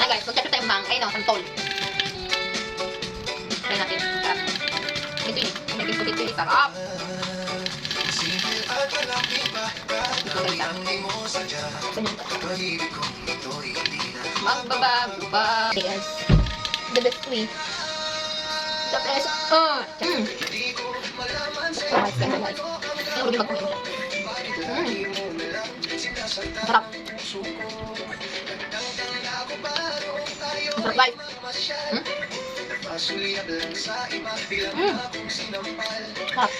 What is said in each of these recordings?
Hi guys, mag-chat tayo mang. Ayun o, santol. Try natin. Sarap. Ito yun. Ang naging sulit yun. Sarap. Magbabago pa. Okay guys. The best way. The best. Guys, guys. Ang ulit magkuhin siya. Sarap. Sarap guys. Sarap.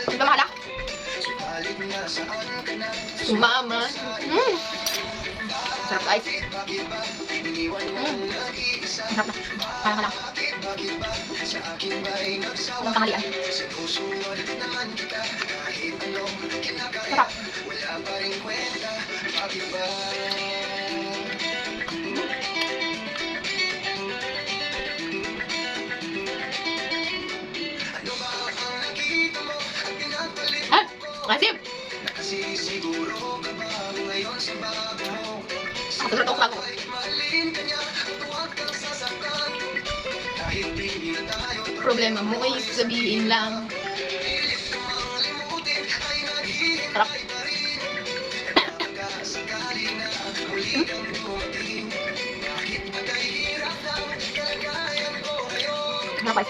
Ang mahala. Sumama. Sarap guys. Sarap na. Kaya ka lang. Walang tanghalian. Sarap. Masip! Ako sa tokak ko. Problema mo ay sabihin lang. Sarap. Napay.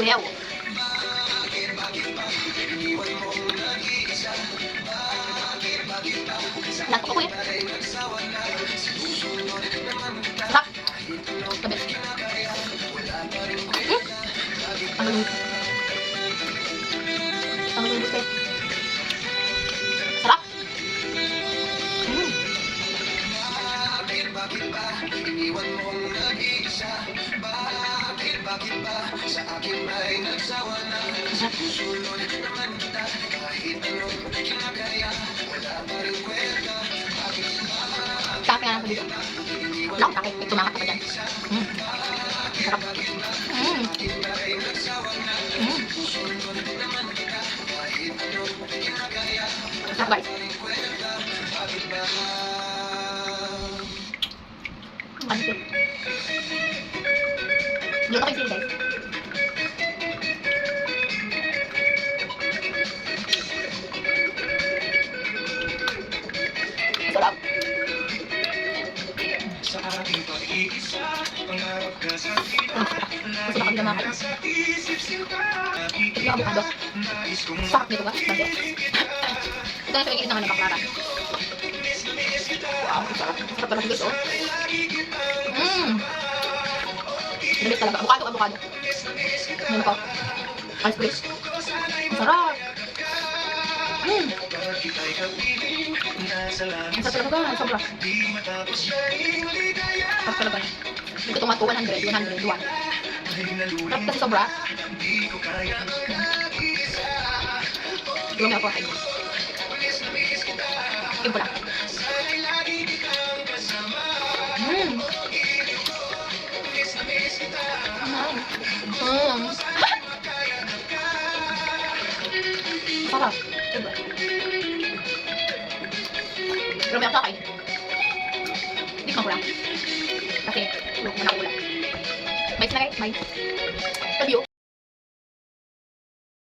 Uyaw. Lato ko yan. Sarap. Tabi. Ang lulubos. Ang lulubos kayo. Sarap. Sakit nga lang sa dito. Wala akong sakit. Tumangat ako dyan. Sarap. Sarap guys. Ano ito? Luto kayo sila guys. Sarap. Gusto na kami na makain. Ito yung avocado. Sarap nito guys. Ito yung pinagigit na nga ng baklara. Wow, sarap. Sarap talaga guys oh. Dalit talaga. Avocado. Ano pa? Ice cream. Sarap. Ang sarap talaga guys. Sobra. Sarap talaga. Hindi ko tumato 100. Sarap kasi sobra. Hindi mo ako kain. Ibo lang. Sarap. Diba? Pero may ako kain. Hindi ko lang. Kasi, wala ulam. Bye na guys. Bye. Love you.